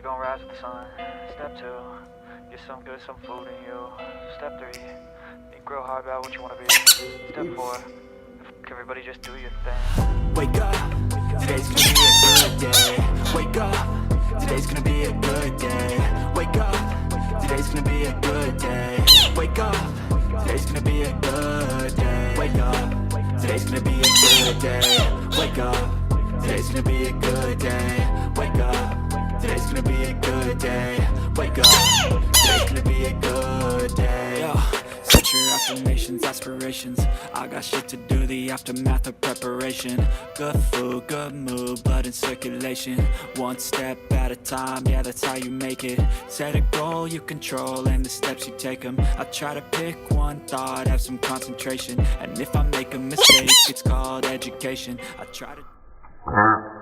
gonna rise with the sun. Step 2, get some good, some food in you. Step 3, think real hard about what you wanna be. Step 4, everybody just do your thing. Wake up, today's gonna be a good day. Wake up, today's gonna be a good day. Wake up, today's gonna be a good day. Wake up, today's gonna be a good day. Wake up, today's gonna be a good day. Wake up, today's gonna be a good day. Wake up, today's gonna be a good day. Wake up, today's gonna be a good day. Yo, set your affirmations, aspirations. I got shit to do, the aftermath of preparation. Good food, good mood, blood in circulation. One step at a time, yeah, that's how you make it. Set a goal you control and the steps you take them. I try to pick one thought, have some concentration. And if I make a mistake, it's called education. I try to... Oh no.